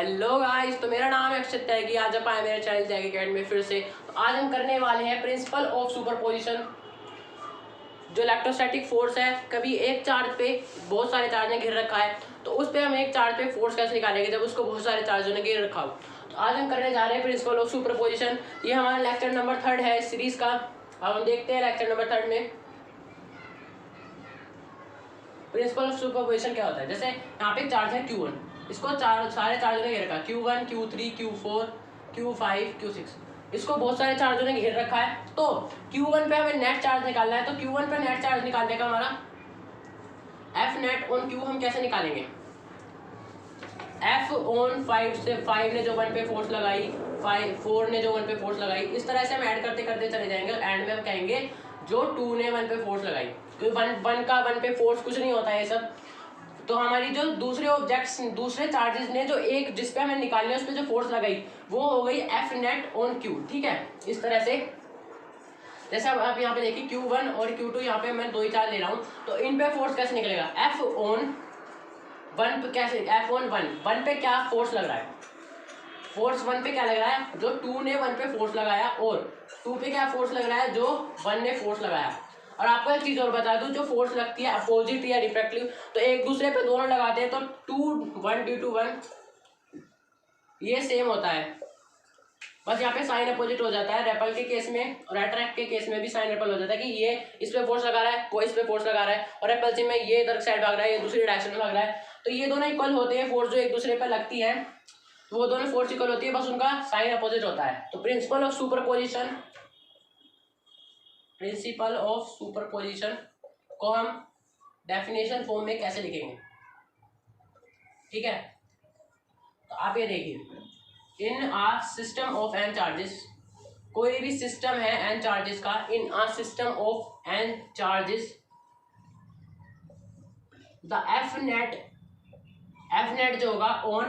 Hello guys, तो मेरा नाम है अक्षत त्यागी। आज आप आए मेरे चैनल त्यागी अकेडमी में फिर से। तो आज हम करने वाले हैं प्रिंसिपल ऑफ सुपरपोजिशन। जो इलेक्ट्रोस्टैटिक फोर्स है, कभी एक चार्ज पे बहुत सारे चार्ज ने घेर रखा है, तो उस पर हम एक चार्ज पे फोर्स कैसे निकालेंगे जब उसको बहुत सारे चार्जों ने घेर रखा हो। तो आज हम करने जा रहे हैं प्रिंसिपल ऑफ सुपरपोजिशन। ये हमारा लेक्चर नंबर 3 है इस सीरीज का। अब हम देखते हैं लेक्चर नंबर 3 में प्रिंसिपल ऑफ सुपरपोजिशन क्या होता है। जैसे यहाँ पे एक चार्ज है Q1, इसको सारे चार्जों ने घेर रखा है, Q1, Q3, Q4, Q5, Q6। इसको बहुत सारे चार्जों ने घेर रखा है। तो Q1 पे हमें नेट चार्ज निकालना है। तो Q1 पे नेट चार्ज निकालने का हमारा F नेट ऑन Q हम कैसे निकालेंगे। F ऑन 5 से 5 ने जो 1 पे फोर्स लगाई, 4 ने जो 1 पे फोर्स लगाई, इस तरह से हम ऐड करते करते चले जाएंगे। एंड में हम कहेंगे जो 2 ने 1 पे फोर्स लगाई, क्योंकि 1 पे फोर्स कुछ नहीं होता है ये सब। तो हमारी जो दूसरे ऑब्जेक्ट्स, दूसरे चार्जेस ने जो एक जिस पे हमें निकालनी है उस पे जो फोर्स लगाई, वो हो गई F नेट ऑन Q। ठीक है, इस तरह से। जैसे अब आप यहाँ पे देखिए Q1 और Q2, यहाँ पे मैं 2 ही चार्ज ले रहा हूँ, तो इन पे फोर्स कैसे निकलेगा। F ऑन 1 पे कैसे, F ऑन 1 पे क्या फोर्स लग रहा है, फोर्स 1 पे क्या लग रहा है, जो 2 ने 1 पे फोर्स लगाया, और 2 पे क्या फोर्स लग रहा है, जो 1 ने फोर्स लगाया। और आपको एक चीज और बता दूं, जो फोर्स लगती है अपोजिट या रिफ्लेक्टिव, तो एक दूसरे पे दोनों लगाते हैं, तो 2 1 × 1 ये सेम होता है, बस यहाँ पे साइन अपोजिट हो जाता है। रेपल के केस में और अट्रैक्ट के केस में भी साइन रेपल हो जाता है कि ये इस पे फोर्स लगा रहा है, वो इस पे फोर्स लगा रहा है, और रेपल्सिव में ये इधर साइड भाग रहा है, ये दूसरी डायरेक्शन में भाग रहा है। तो ये दोनों इक्वल होते हैं, फोर्स जो एक दूसरे पे लगती है वो दोनों फोर्स इक्वल होती है, बस उनका साइन अपोजिट होता है। तो principle of superposition, principle of superposition को हम डेफिनेशन फॉर्म में कैसे लिखेंगे, ठीक है। तो आप ये देखिए, in a system of n charges, कोई भी सिस्टम है n चार्जेस का, in a system of n charges the F net जो होगा ऑन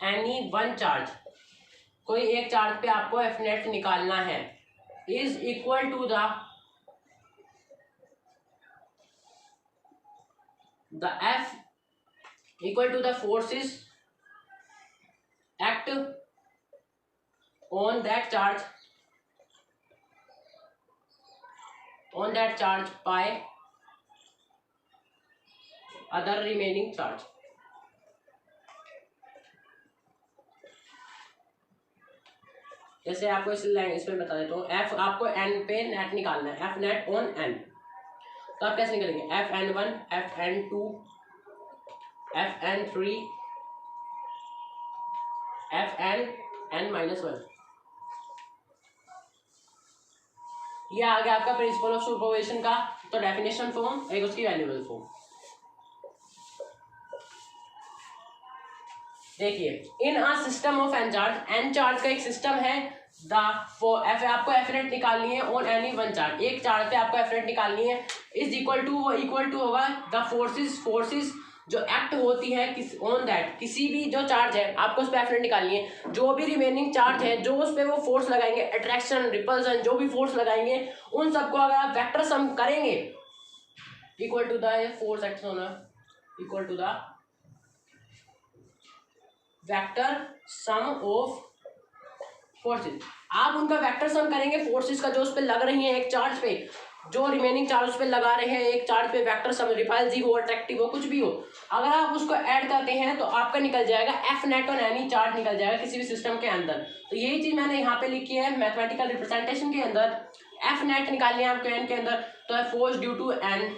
एनी 1 चार्ज, कोई एक चार्ज पे आपको F नेट निकालना है, is equal to the F equal to the forces act on that charge by other remaining charge। जैसे आपको इसमें बता देता हूँ, F आपको n पे नेट निकालना है, F नेट ऑन n। तो आप कैसे निकालेंगे, Fn1, Fn2, Fn3, Fn(n-1)। ये आ गया आपका प्रिंसिपल ऑफ सुपरपोजिशन का। तो डेफिनेशन फॉर्म, एक उसकी वैल्यूएबल फॉर्म। देखिए, in a system of n charge का एक सिस्टम है, आपको F नेट निकालनी है ऑन एनी 1 चार्ज, एक चार्ज पे आपको F नेट निकालनी है, इज इक्वल टू, वो इक्वल टू होगा द फोर्सेस जो एक्ट होती है ऑन दैट, किसी भी जो चार्ज है आपको उस पर F नेट निकालनी है, जो भी रिमेनिंग चार्ज है जो उस पर वो फोर्स लगाएंगे, अट्रैक्शन, रिपल्सन, जो भी फोर्स लगाएंगे उन सबको अगर आप वेक्टर सम करेंगे, equal to the force act होना, equal to the vector sum of forces. आप उनका वेक्टर सम करेंगे फोर्सेस का, जो उस पर लग रही है एक चार्ज पे, जो रिमेनिंग चार्ज उस पर लगा रहे हैं एक चार्ज पे, वेक्टर सम, रिपल्सिव हो, अट्रैक्टिव हो, कुछ भी हो, अगर आप उसको ऐड करते हैं तो आपका निकल जाएगा F net on any charge, निकल जाएगा किसी भी सिस्टम के अंदर। तो यही चीज मैंने यहाँ पे लिखी है मैथमेटिकल रिप्रेजेंटेशन के अंदर। F नेट निकालनी है आपको n के अंदर, तो है force due to n,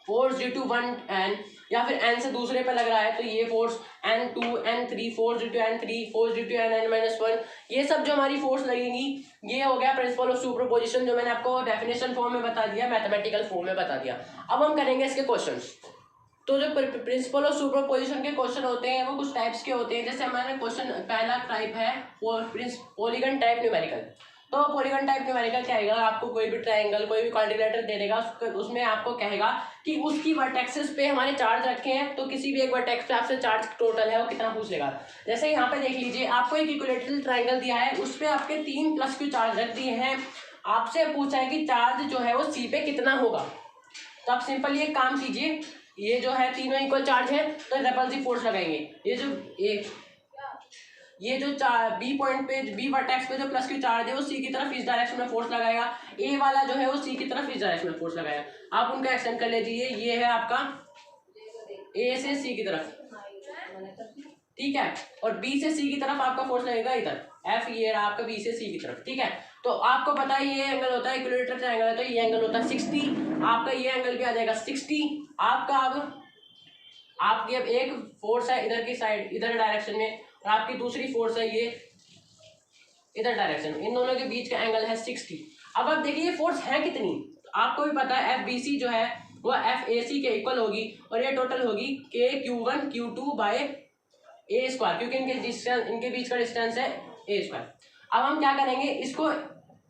force due to 1n, या फिर n से दूसरे पे लग रहा है तो ये force n2, n3, force due to n3, force due to n(n-1), ये सब जो हमारी फोर्स लगेंगी, ये हो गया प्रिंसिपल ऑफ सुपरपोजिशन, जो मैंने आपको डेफिनेशन फॉर्म में बता दिया, मैथमेटिकल फॉर्म में बता दिया। अब हम करेंगे इसके क्वेश्चंस। तो जो प्रिंसिपल ऑफ सुपरपोजिशन के क्वेश्चन होते हैं वो कुछ टाइप्स के होते हैं। जैसे हमारा क्वेश्चन पहला टाइप है पॉलीगन टाइप न्यूमेरिकल। तो पॉलीगन टाइप न्यूमेरिकल क्या आएगा, आपको कोई भी ट्रायंगल, कोई भी क्वाड्रिलेटरल दे देगा, उसमें आपको कहेगा कि उसकी वर्टेक्सेस पे हमारे चार्ज रखे हैं, तो किसी भी एक वर्टेक्स पे आपसे चार्ज टोटल है वो कितना पूछ लेगा। जैसे यहाँ पे देख लीजिए, आपको एक इक्विलेटरल ट्रायंगल दिया है, उस पर आपके 3 +q चार्ज रख दिए हैं, आपसे पूछा है कि चार्ज जो है वो सी पे कितना होगा। तो आप सिंपली एक काम कीजिए, ये जो है तीनों इक्वल चार्ज है तो रिपल्सिव फोर्स लगाएंगे। ये जो एक ये जो बी पॉइंट पे बी वर्टेक्स पे जो प्लस क्यू चार्ज है वो सी की तरफ इस डायरेक्शन में फोर्स लगाएगा, ए वाला जो है वो सी की तरफ इस डायरेक्शन में फोर्स लगाएगा। आप उनका एक्सटेंड कर लीजिए, ये है आपका ए से सी की तरफ, ठीक है, और बी से सी की तरफ आपका फोर्स लगेगा इधर, एफ ये रहा आपका बी से सी की तरफ, ठीक है। तो आपको पता है ये एंगल होता है इक्विलेटरल ट्रायंगल है, तो ये एंगल होता है 60, आपका ये एंगल भी आ जाएगा 60। आपका अब आपकी अब एक फोर्स है इधर की साइड इधर डायरेक्शन में, और आपकी दूसरी फोर्स है ये इधर डायरेक्शन में, इन दोनों के बीच का एंगल है 60। अब आप देखिए ये फोर्स है कितनी, तो आपको भी पता है एफ बी सी जो है वो एफ ए सी के इक्वल होगी, और ये टोटल होगी के q one q two by a square, क्योंकि इनके बीच का डिस्टेंस है ए स्क्वायर। अब हम क्या करेंगे, इसको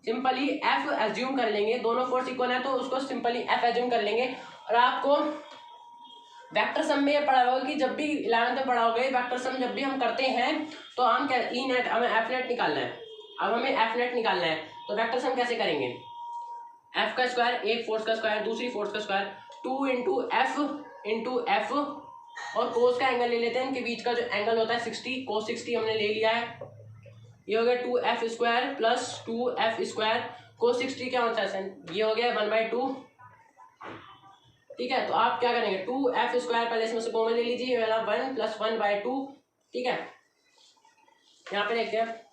सिंपली एफ एज्यूम कर लेंगे, दोनों फोर्स इक्वल है तो उसको सिंपली एफ एज्यूम कर लेंगे। और आपको वेक्टर सम में ये पढ़ा होगा कि जब भी 11th में पढ़ा होगा वेक्टर सम जब भी हम करते हैं तो हम क्या ई नेट हमें एफ नेट निकालना है। अब हमें एफ नेट निकालना है तो वेक्टर सम कैसे करेंगे, एफ का स्क्वायर एक फोर्स का स्क्वायर दूसरी फोर्स का स्क्वायर 2 इंटू एफ और कोस का एंगल ले लेते हैं, इनके बीच का जो एंगल होता है 60, कोस 60 हमने ले लिया है, ये हो गया 2f square plus 2f square, कोस 60 क्या होता है ये हो गया 1/2, ठीक है। तो आप क्या करेंगे 2f स्क्वायर पहले इसमें से कॉमन ले लीजिए, ये वाला 1 + 1/2, ठीक है। यहाँ पे देखते हैं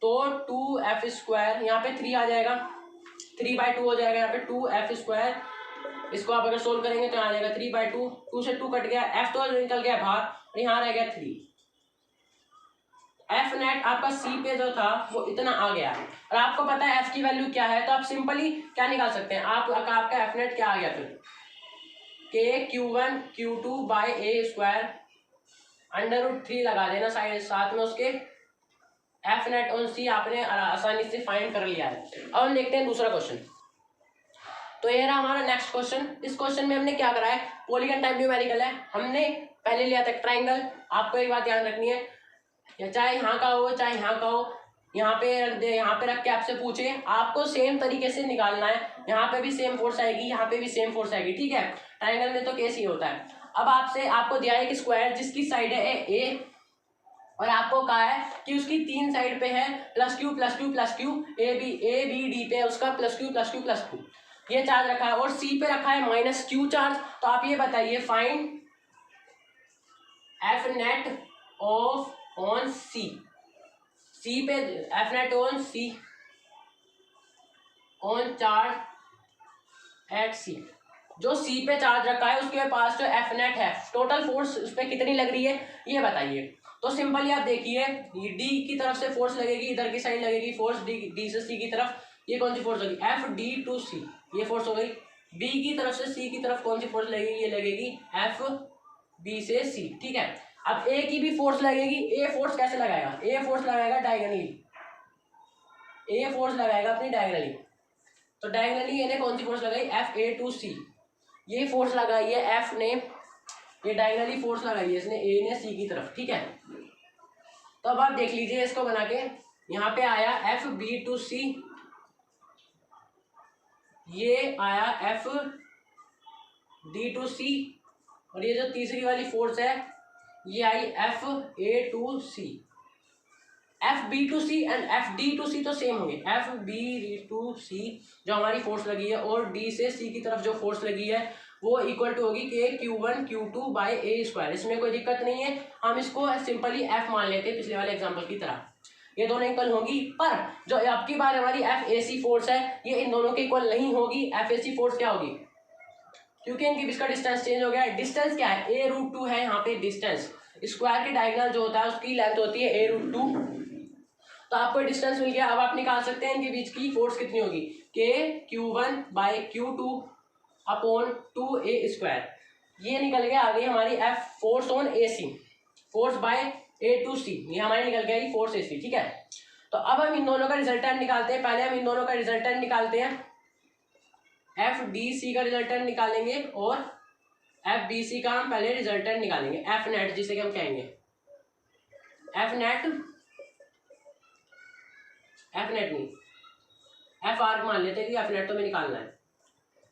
तो 2f स्क्वायर यहाँ पे 3 आ जाएगा, 3/2 हो जाएगा, यहाँ पे 2f स्क्वायर, इसको आप अगर सोल्व करेंगे तो आ जाएगा 3/2, 2 से 2 कट गया, f तो निकल गया बाहर और यहाँ रह गया 3। एफ नेट आपका सी पे जो था वो इतना आ गया, और आपको पता है एफ की वैल्यू क्या है, तो आप सिंपली क्या निकाल सकते हैं, आपका एफ नेट क्या आ गया फिर के Q1 Q2 bye a square √3 लगा देना साथ में उसके, एफ नेट ऑन सी आपने आसानी से फाइंड कर लिया है। अब हम देखते हैं दूसरा क्वेश्चन। तो ये रहा हमारा नेक्स्ट क्वेश्चन। इस क्वेश्चन में हमने क्या करा है, पॉलीगन टाइप न्यूमेरिकल है, हमने पहले लिया था ट्राइंगल। आपको एक बात ध्यान रखनी है, या चाहे यहाँ का हो चाहे यहाँ का हो, यहाँ पे रख के आपसे पूछे आपको सेम तरीके से निकालना है, यहाँ पे भी सेम फोर्स आएगी यहाँ पे भी सेम फोर्स आएगी, ठीक है। ट्राइंगल में तो केस ही होता है। अब आपको दिया है कि स्क्वायर जिसकी साइड है ए, और आपको कहा है कि उसकी 3 साइड पे है +q +q +q, A B D पे उसका +q +q ये चार्ज रखा है, और सी पे रखा है -q चार्ज। तो आप ये बताइए find F net of on C पे F net on C on charge at C. जो सी पे चार्ज रखा है उसके पास जो एफ नेट है टोटल फोर्स उस पर कितनी लग रही है ये बताइए। तो सिंपली आप देखिए डी की तरफ से फोर्स लगेगी, इधर की साइड लगेगी फोर्स डी से सी की तरफ, ये कौन सी फोर्स लगेगी एफ डी टू सी, ये फोर्स हो गई। बी की तरफ से सी की तरफ कौन सी फोर्स लगेगी, ये लगेगी एफ बी से सी, ठीक है। अब ए की भी फोर्स लगेगी, ए फोर्स कैसे लगाएगा, ए फोर्स लगाएगा डायगोनली, ए फोर्स लगाएगा अपनी डायगोनली। तो डायगोनली ने कौन सी फोर्स लगाई एफ ए टू सी, ये फोर्स लगाई है एफ ने, ये डायगोनली फोर्स लगाई है इसने ए ने सी की तरफ, ठीक है। तो अब आप देख लीजिए इसको बना के, यहाँ पे आया एफ बी टू सी, ये आया एफ डी टू सी, और ये जो तीसरी वाली फोर्स है ये आई F A to C. F B to C and F D to C तो सेम होंगे, एफ बी टू सी जो हमारी फोर्स लगी है और डी से सी की तरफ जो फोर्स लगी है वो इक्वल टू होगी के Q1 Q2 bye a square. इसमें कोई दिक्कत नहीं है, हम इसको सिंपली एफ मान लेते हैं पिछले वाले एग्जांपल की तरह, ये दोनों इक्वल होगी। पर जो आपकी बार हमारी एफ ए सी फोर्स है ये इन दोनों के इक्वल नहीं होगी। एफ ए सी फोर्स क्या होगी, क्योंकि इनके बीच का डिस्टेंस चेंज हो गया है। डिस्टेंस क्या है, a√2 है यहाँ पे डिस्टेंस, स्क्वायर की डायगोनल जो होता है उसकी लेंथ होती है a√2, तो आपको डिस्टेंस मिल गया। अब आप निकाल सकते हैं इनके बीच की फोर्स कितनी होगी, के Q1 bye Q2 upon 2a square, ये निकल गया। आ गई हमारी F force on A C, force by A to C, ये हमारी निकल गया फोर्स ए सी, ठीक है। तो अब हम इन दोनों का रिजल्टेंट निकालते हैं। पहले हम इन दोनों का रिजल्टेंट निकालते हैं, एफ डी सी का रिजल्टेंट निकालेंगे और एफ बी सी का हम पहले रिजल्टेंट निकालेंगे, एफ नेट जिसे कि हम कहेंगे एफ नेट नहीं एफ आर मान लेते हैं कि एफ नेट तो में निकालना है,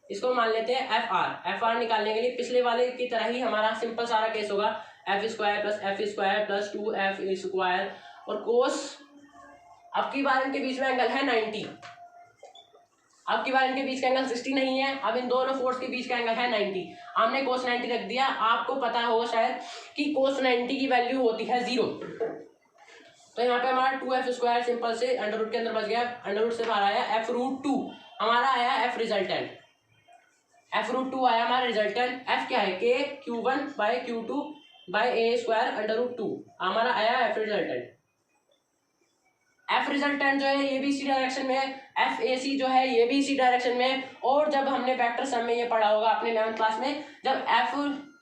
इसको मान लेते हैं एफ आर। एफ आर निकालने के लिए पिछले वाले की तरह ही हमारा सिंपल सारा केस होगा, F square plus F square plus 2f square, और कोस अब की बार इनके बीच में एंगल है 90, अब की बार इनके बीच का एंगल 60 नहीं है, अब इन दोनों फोर्स के बीच का एंगल है 90। हमने कोस 90 रख दिया। आपको पता होगा शायद कि कोस 90 की वैल्यू होती है 0, तो यहाँ पे हमारा 2f स्क्वायर सिंपल से अंडर रूट के अंदर बच गया, अंडर रूट से बाहर आया f रूट 2, हमारा आया f रिजल्टेंट, f रूट 2 आया हमारा रिजल्टेंट। f क्या है, k q1 by q2 by a square under root 2, हमारा आया f रिजल्टेंट। एफ रिजल्टेंट जो है ये भी इसी डायरेक्शन में है, एफ ए सी जो है ये भी इसी डायरेक्शन में है। और जब हमने वेक्टर सम में ये पढ़ा होगा अपने 11th क्लास में, जब एफ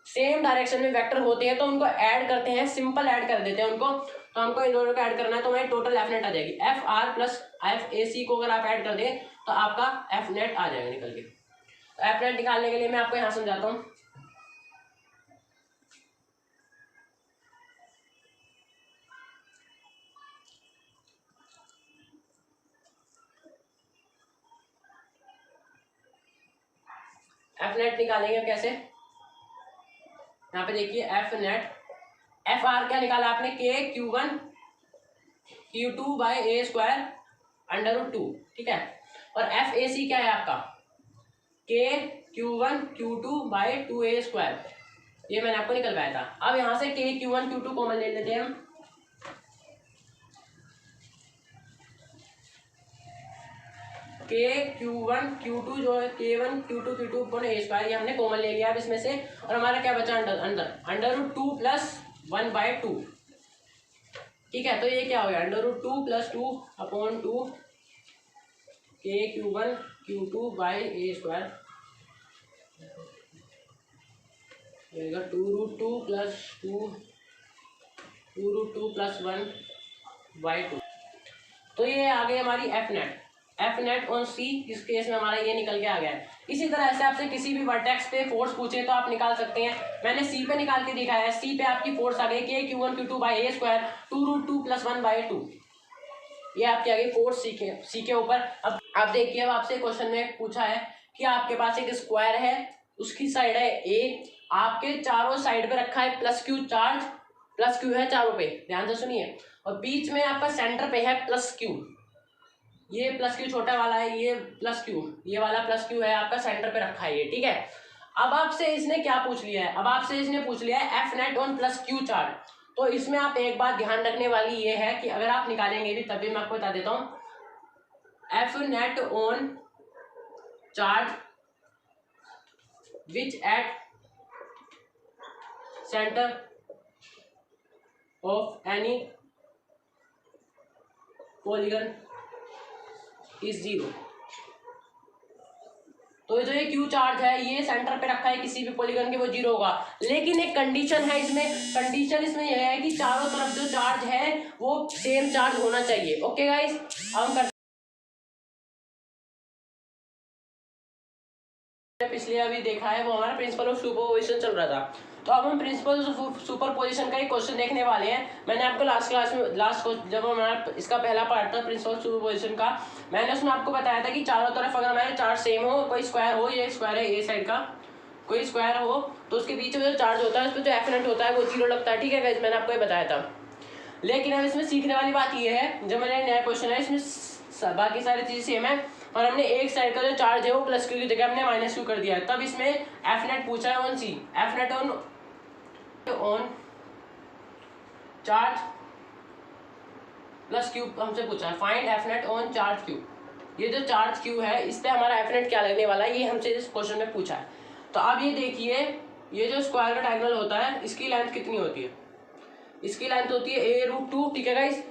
सेम डायरेक्शन में वेक्टर होते हैं तो उनको ऐड करते हैं, सिंपल ऐड कर देते हैं उनको, तो हमको इन दोनों को ऐड करना है, तो हमारी टोटल एफ नेट आ जाएगी। F R plus F A C को अगर आप ऐड कर दें तो आपका एफ नेट आ जाएगा निकल के। तो एफ नेट निकालने के लिए मैं आपको यहाँ समझाता हूँ। एफ नेट निकालेंगे कैसे, यहाँ पे देखिए एफ नेट, एफ आर क्या निकाला आपने, के q1 q2 by a square under root 2, ठीक है। और एफ ए सी क्या है आपका, के q1 q2 by 2a square, ये मैंने आपको निकलवाया था। अब यहाँ से के q1 q2 कॉमन ले लेते हैं हम, के q1 q2 जो है k1 q2 q2 अपॉन ए स्क्वायर, ये हमने कॉमन ले लिया अब इसमें से, और हमारा क्या बचा अंडर रूट 2 प्लस 1/2, ठीक है। तो ये क्या हो गया, अंडर रूट 2 प्लस 2 अपॉन 2 के q1 q2 by a square, 2√2 plus 2√2 plus 1/2। तो ये आ गई हमारी F net, F net on C, इस केस में हमारा ये निकल के आ गया है। इसी तरह से आपसे किसी भी वर्टेक्स पे फोर्स पूछे तो आप निकाल सकते हैं। मैंने सी पे निकाल के दिखाया है, सी पे आपकी फोर्स आ गई के q1 q2 by a square 2√2 plus 1/2, ये आपकी आ गई फोर्स सी के ऊपर। अब आप देखिए, अब आपसे क्वेश्चन में पूछा है कि आपके पास एक स्क्वायर है, उसकी साइड है ए, आपके चारों साइड पे रखा है plus Q charge, plus Q है चारों पे, ध्यान से सुनिए, और बीच में आपका सेंटर पे है प्लस क्यू, ये प्लस क्यू छोटा वाला है, ये प्लस क्यू, ये वाला प्लस क्यू है आपका सेंटर पे रखा है ये, ठीक है। अब आपसे इसने क्या पूछ लिया है, अब आपसे इसने पूछ लिया है F net on plus Q charge. तो इसमें आप एक बात ध्यान रखने वाली ये है कि अगर आप निकालेंगे भी तभी मैं आपको बता देता हूँ, F net on charge which at centre of any polygon is 0। तो जो ये क्यू चार्ज है ये सेंटर पे रखा है किसी भी पॉलीगन के, वो 0 होगा। लेकिन एक कंडीशन है इसमें, कंडीशन इसमें यह है कि चारों तरफ जो चार्ज है वो सेम चार्ज होना चाहिए। ओके गाइस, हम करते पिछले अभी देखा है वो हमारा प्रिंसिपल ऑफ सुपरपोजिशन चल रहा था, तो अब हम प्रिंसिपल ऑफ सुपरपोजिशन का एक क्वेश्चन देखने वाले हैं। मैंने आपको लास्ट क्लास में जब हमारा इसका पहला पार्ट था प्रिंसिपल ऑफ सुपरपोजिशन का, मैंने उसमें आपको बताया था कि चारों तरफ अगर हमारे चार्ज सेम हो, कोई स्क्वायर हो, ये स्क्वायर है ए साइड का, कोई स्क्वायर हो, तो उसके बीच में जो चार्ज होता है उस पर जो एफ नेट होता है वो 0 लगता है, ठीक है गाइस, मैंने आपको ये बताया था। लेकिन अब इसमें सीखने वाली बात ये है, जो मैंने नया क्वेश्चन है इसमें बाकी सारी चीज़ें सेम है, और हमने एक साइड का जो चार्ज है वो प्लस क्यू की जगह हमने माइनस क्यू कर दिया है। तब इसमें एफ नेट पूछा है on C, F net on charge plus Q हमसे पूछा है, find F net on charge Q. ये जो चार्ज क्यू है इस पे हमारा एफ नेट क्या लगने वाला है, ये हमसे इस क्वेश्चन में पूछा है। तो अब ये देखिए, ये जो स्क्वायर का डायगोनल होता है इसकी लेंथ कितनी होती है, इसकी लेंथ होती है a√2, ठीक है गाइस।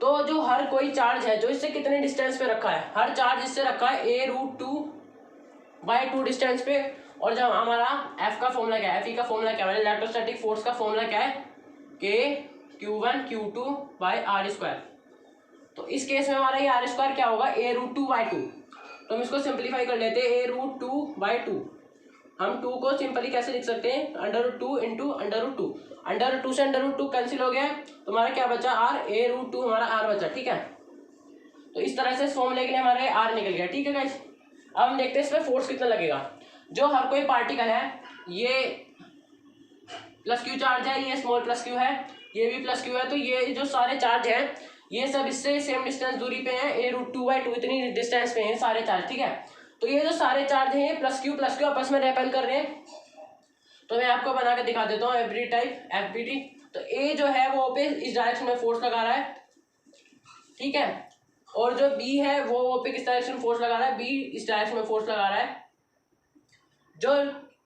तो जो हर कोई चार्ज है जो इससे कितने डिस्टेंस पे रखा है, हर चार्ज इससे रखा है a√2/2 डिस्टेंस पे, और जब हमारा एफ का फॉर्मूला क्या है, एफ ई का फॉर्मूला क्या है, इलेक्ट्रोस्टैटिक फोर्स का फॉर्मूला क्या है, के q1 q2 by are square. तो इस केस में हमारा ये आर स्क्वायर क्या होगा, a√2/2। तो हम इसको सिंप्लीफाई कर लेते हैं, a√2/2, हम 2 को सिंपली कैसे लिख सकते हैं, √2 इंटू √2, √2 से √2 कैंसिल हो गया, तो हमारा क्या बचा r, a√2 हमारा r बचा, ठीक है। तो इस तरह से इस फॉर्मूले के लिए हमारे r निकल गया, ठीक है गाइस। अब हम देखते हैं इसमें फोर्स कितना लगेगा। जो हर कोई पार्टिकल है, ये प्लस क्यू चार्ज है, ये स्मॉल प्लस क्यू है, ये भी प्लस क्यू है। तो ये जो सारे चार्ज हैं ये सब इससे सेम डिस्टेंस दूरी पे हैं, a√2/2 इतनी डिस्टेंस पे हैं सारे चार्ज, ठीक है। तो ये जो सारे चार्ज हैं ये प्लस क्यू आपस में रेपेल कर रहे हैं। तो मैं आपको बना के दिखा देता हूँ एवरी टाइप FBT। तो ए जो है वो पे इस डायरेक्शन में फोर्स लगा रहा है, ठीक है, और जो बी है वो पे किस डायरेक्शन में फोर्स लगा रहा है, बी इस डायरेक्शन में फोर्स लगा रहा है। जो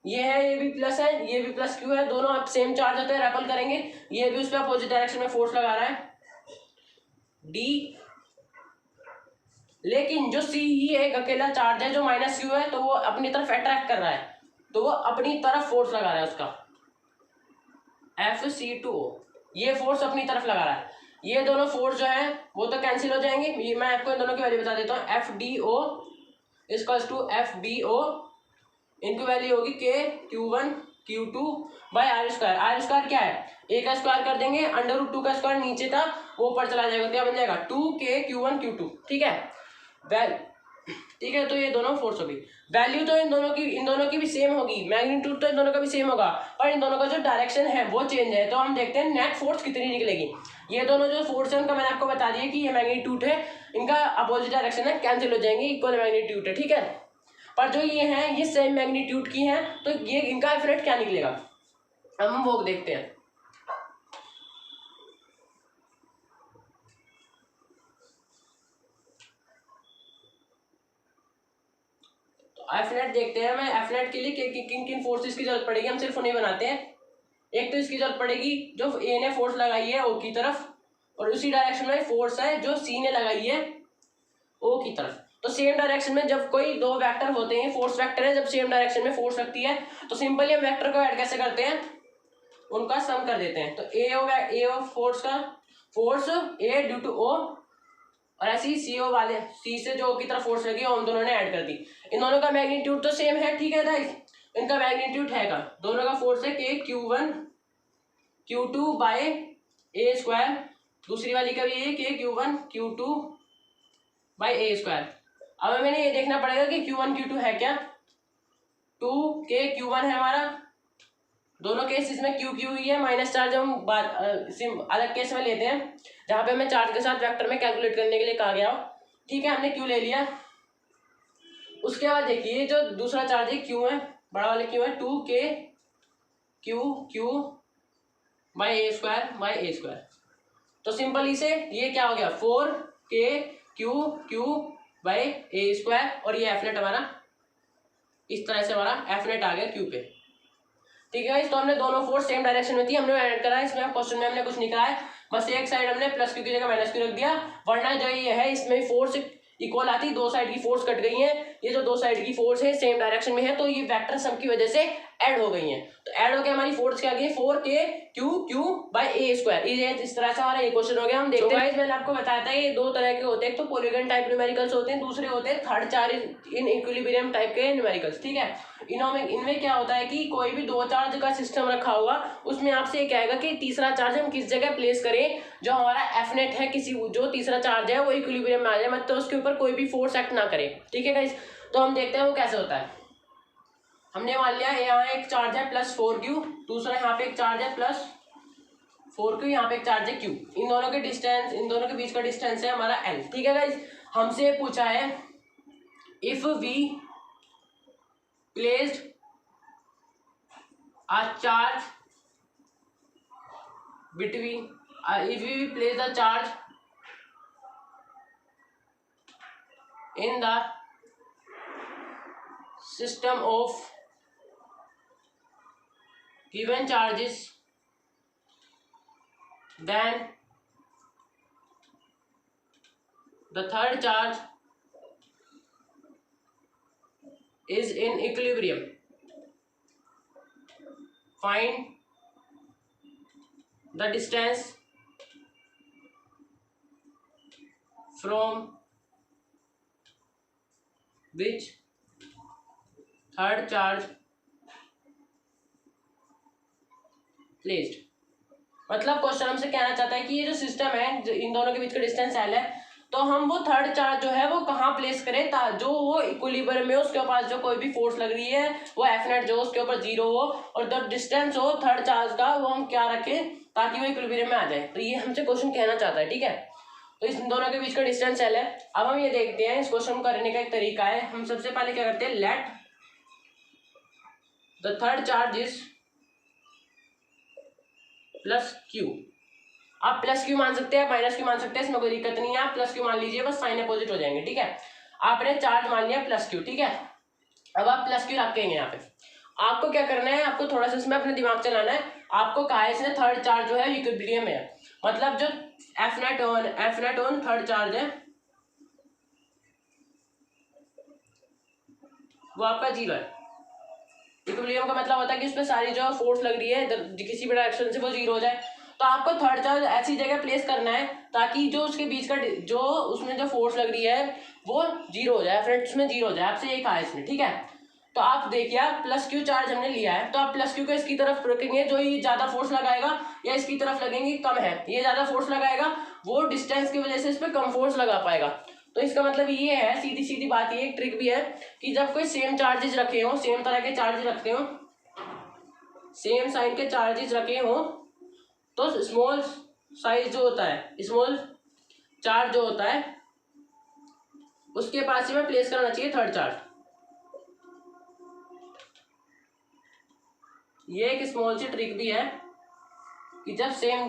ये है ये भी प्लस है, ये भी प्लस क्यू है, दोनों अब सेम चार्ज होते हैं, रेपल करेंगे। ये भी उस पर अपोजिट डायरेक्शन में फोर्स लगा रहा है डी। लेकिन जो सी ही एक अकेला चार्ज है जो माइनस क्यू है, तो वो अपनी तरफ अट्रैक्ट कर रहा है, तो वो अपनी तरफ फोर्स लगा रहा है उसका FC2O, ये फोर्स अपनी तरफ लगा रहा है। ये दोनों फोर्स जो है वो तो कैंसिल हो जाएंगे। ये मैं आपको इन दोनों की वैल्यू बता देता हूँ। FDO इक्वल्स टू FBO, इनकी वैल्यू होगी KQ1Q2/r²। r² क्या है, a का स्क्वायर कर देंगे, √2 का स्क्वायर नीचे था वो ऊपर चला जाएगा, क्या बन जाएगा 2KQ1Q2, ठीक है। वेल ठीक है, तो ये दोनों फोर्स होगी। वैल्यू तो इन दोनों की भी सेम होगी, मैग्नीट्यूड तो इन दोनों का भी सेम होगा, पर इन दोनों का जो डायरेक्शन है वो चेंज है। तो हम देखते हैं नेट फोर्स कितनी निकलेगी। ये दोनों जो फोर्स है उनका मैंने आपको बता दिया कि ये मैग्नीट्यूड है, इनका अपोजिट डायरेक्शन है, कैंसिल हो जाएंगे, इक्वल मैग्नीट्यूड है, ठीक है। पर जो ये हैं ये सेम मैग्नीट्यूड की हैं, तो ये इनका इफेक्ट क्या निकलेगा हम वो देखते हैं। एफनेट देखते हैं। मैं एफनेट के लिए किन किन फोर्सेस की जरूरत पड़ेगी, हम सिर्फ उन्हें बनाते हैं। एक तो इसकी जरूरत पड़ेगी जो ए ने फोर्स लगाई है ओ की तरफ, और उसी डायरेक्शन में फोर्स है जो सी ने लगाई है ओ की तरफ। तो सेम डायरेक्शन में जब कोई दो वेक्टर होते हैं, फोर्स वेक्टर है, जब सेम डायरेक्शन में फोर्स लगती है तो सिंपली हम वेक्टर को ऐड कैसे करते हैं, उनका सम कर देते हैं। तो ए ऑफ फोर्स का फोर्स ए ड्यू टू ओ, और ऐसे ही सी ओ वाले सी से जो ओ की तरफ फोर्स लगी उन दोनों ने ऐड कर दी। इन दोनों का मैग्नीट्यूड तो सेम है, ठीक है गाइस, इनका मैग्नीट्यूड है का दोनों का फोर्स है KQ1Q2/a², दूसरी वाली का भी है KQ1Q2/a²। अब हमें ये देखना पड़ेगा कि Q1 Q2 है क्या। 2KQ1 है हमारा, दोनों केस इसमें Q ही है, माइनस चार्ज हम अलग केस में लेते हैं जहाँ पे हमें चार्ज के साथ वेक्टर में कैलकुलेट करने के लिए कहा गया हो, ठीक है। हमने Q ले लिया। उसके बाद देखिए जो दूसरा चार्ज है Q है, बड़ा वाले Q है 2KQ/a²। तो सिंपल इसे ये क्या हो गया 4KQ/a², और ये एफनेट हमारा इस तरह से हमारा एफनेट आ गया Q पे, ठीक है। तो हमने दोनों फोर्स सेम डायरेक्शन में थी, हमने ऐड करा है। इसमें क्वेश्चन में हमने कुछ नहीं करा है, बस एक साइड हमने प्लस क्यू की जगह माइनस क्यू रख दिया, वरना जो ये है इसमें फोर्स इक्वल आती, दो साइड की फोर्स कट गई है। ये जो दो साइड की फोर्स है सेम डायरेक्शन में है, तो ये वेक्टर सम की वजह से ऐड हो गई है। तो ऐड हो गया हमारी फोर्स क्या गई 4KQ/a²। ये इस तरह से हमारा ये क्वेश्चन हो गया। हम देखते हैं, मैंने आपको बताया था ये दो तरह के होते हैं, एक तो पॉलीगन टाइप न्यूमेरिकल्स होते हैं, दूसरे होते हैं third charge in equilibrium type के न्यूमेरिकल्स, ठीक है। इनमें क्या होता है कि कोई भी दो चार्ज का सिस्टम रखा होगा, उसमें आपसे ये कहेगा कि तीसरा चार्ज हम किस जगह प्लेस करें जो हमारा एफनेट है, किसी जो तीसरा चार्ज है वो इक्विलिब्रियम में आ जाए, मतलब उसके ऊपर कोई भी फोर्स एक्ट ना करे, ठीक है गाइस। तो हम देखते हैं वो कैसे होता है। हमने मान लिया यहाँ एक चार्ज है +4Q, दूसरा यहाँ पे एक चार्ज है +4Q, यहाँ पे एक चार्ज है Q। इन दोनों के डिस्टेंस, इन दोनों के बीच का डिस्टेंस है हमारा L, ठीक है गाइस। हमसे पूछा है if we placed a charge between if we place a charge in the system of given charges, then the third charge is in equilibrium. Find the distance from which third charge placed। मतलब question हमसे कहना चाहता है कि ये जो system है, इन दोनों के बीच का डिस्टेंस L है, तो हम वो थर्ड चार्ज जो है वो कहाँ प्लेस करें जो वो इक्विलिब्रियम में उसके पास जो कोई भी फोर्स लग रही है वो एफ नेट जो उसके ऊपर 0 हो और द डिस्टेंस हो थर्ड चार्ज का वो हम क्या रखें ताकि वो इक्विलिब्रियम में आ जाए। तो ये हमसे क्वेश्चन कहना चाहता है, ठीक है। तो इस दोनों के बीच का डिस्टेंस एल है। अब हम ये देखते हैं इस क्वेश्चन को करने का एक तरीका है। हम सबसे पहले क्या करते हैं, let the third charge is plus Q. आप प्लस क्यू मान सकते हैं, माइनस क्यू मान सकते हैं, इसमें कोई दिक्कत नहीं है। आप प्लस क्यू मान लीजिए, बस साइन अपोजिट हो जाएंगे, ठीक है। आपने चार्ज मान लिया प्लस क्यू, ठीक है। अब आप प्लस क्यू रखेंगे यहाँ पे। आपको क्या करना है, आपको थोड़ा सा इसमें अपने दिमाग चलाना है। आपको कहा है इसने थर्ड चार्ज जो है इक्विलिब्रियम में है, मतलब जो F net on third charge है वो आपका 0 है। इक्विलिब्रियम का मतलब होता है कि उसमें सारी जो फोर्स लग रही है किसी भी डायरेक्शन से वो 0 हो जाए। तो आपको थर्ड चार्ज ऐसी जगह प्लेस करना है ताकि जो उसके बीच का जो उसमें जो फोर्स लग रही है वो 0 हो जाए, फ्रेंड्स उसमें 0 हो जाए। आपसे ये कहा है इसने, ठीक है। तो आप देखिए, आप प्लस क्यू चार्ज हमने लिया है तो आप प्लस क्यू को इसकी तरफ रखेंगे, जो ये ज्यादा फोर्स लगाएगा, या इसकी तरफ लगेंगे कम है, ये ज्यादा फोर्स लगाएगा, वो डिस्टेंस की वजह से इस पर कम फोर्स लगा पाएगा। तो इसका मतलब ये है, सीधी सीधी बात, ये एक ट्रिक भी है कि जब कोई सेम चार्जेस रखे हो, सेम तरह के चार्जेस रखते हो, सेम साइन के चार्जेस रखे हो, तो स्मॉल साइज जो होता है, स्मॉल चार्ज जो होता है उसके पास ही में प्लेस करना चाहिए थर्ड चार्ज। ये एक स्मॉल सी ट्रिक भी है कि जब सेम